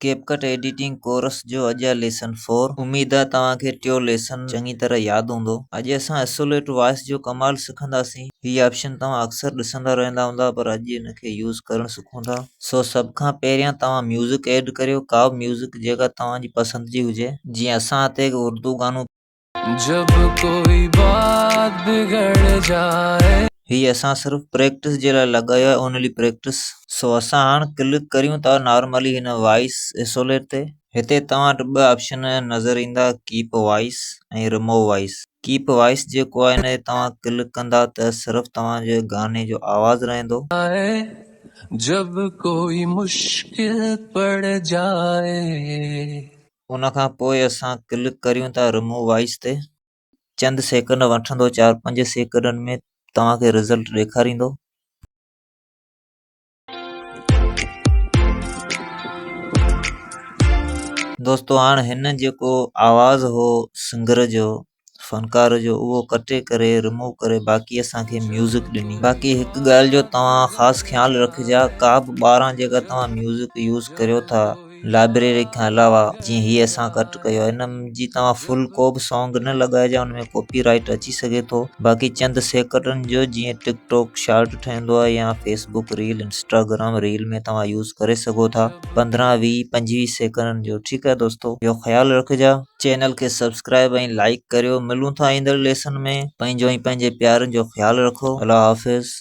CapCut editing course जो अॼु आहे लेसन 4। उम्मीद आहे तव्हांखे टियों लेसन चङी तरह यादि हूंदो। अॼु असां आइसोलेट वॉइस जो कमाल सिखंदासीं। हीअ ऑप्शन तव्हां अक्सर ॾिसंदा रहंदा हूंदा पर अॼु हिनखे यूज़ करणु सिखूं था। सो सभ खां पहिरियां तव्हां म्यूज़िक ऐड करियो, का बि म्यूज़िक जेका तव्हांजी पसंदि जी हुजे। जीअं असां हिते उर्दू गानो जब कोई बात बिगड़ जाए, हीअ असां सिर्फ़ प्रैक्टिस जे लाइ लॻायो आहे, ओनली प्रैक्टिस। सो असां हाणे क्लिक करियूं था नॉर्मली हिन वॉइस आइसोलेट ते। हिते तव्हां वटि ॿ ऑप्शन नज़र ईंदा, कीप वॉइस ऐं रिमूव वॉइस। कीप वॉइस जेको आहे हिन ते तव्हां क्लिक कंदा त सिर्फ़ु तव्हांजे गाने जो आवाज़ रहंदो। जब कोई मुश्किल पड़ जाए, उन खां पोइ असां क्लिक करियूं था रिमूव वॉइस ते। चंद सेकंड वठंदो, 4-5 सेकंडनि में तव्हांखे रिज़ल्ट ॾेखारींदो। दोस्तो हाणे हिन जेको आवाज़ हो सिंगर जो, फनकार जो, उहो कटे करे रिमूव करे बाक़ी असांखे म्यूज़िक ॾिनी। बाक़ी हिकु ॻाल्हि जो तव्हां ख़ासि ख़्यालु रखिजा, का बि 12 जेका तव्हां म्यूज़िक यूज़ करियो था लाइब्रेरी खां अलावा, जीअं हीअ असां कट कयो आहे, हिन जी तव्हां फुल को बि सॉन्ग न लॻाइजा, हुन में कॉपीराइट अची सघे थो। बाक़ी चंद सेकंडनि जो जीअं टिकटॉक शॉर्ट ठहंदो आहे या फेसबुक रील, इंस्टाग्राम रील में तव्हां यूज़ करे सघो था 15-20-25 सेकंडनि जो। ठीकु आहे दोस्तो, इहो ख़्यालु रखिजा। चैनल खे सब्सक्राइब ऐं लाइक करियो। मिलूं था ईंदड़ लेसन में। पंहिंजो ऐं पंहिंजे प्यारनि जो ख़्यालु रखो। अल्लाह हाफ़िज़।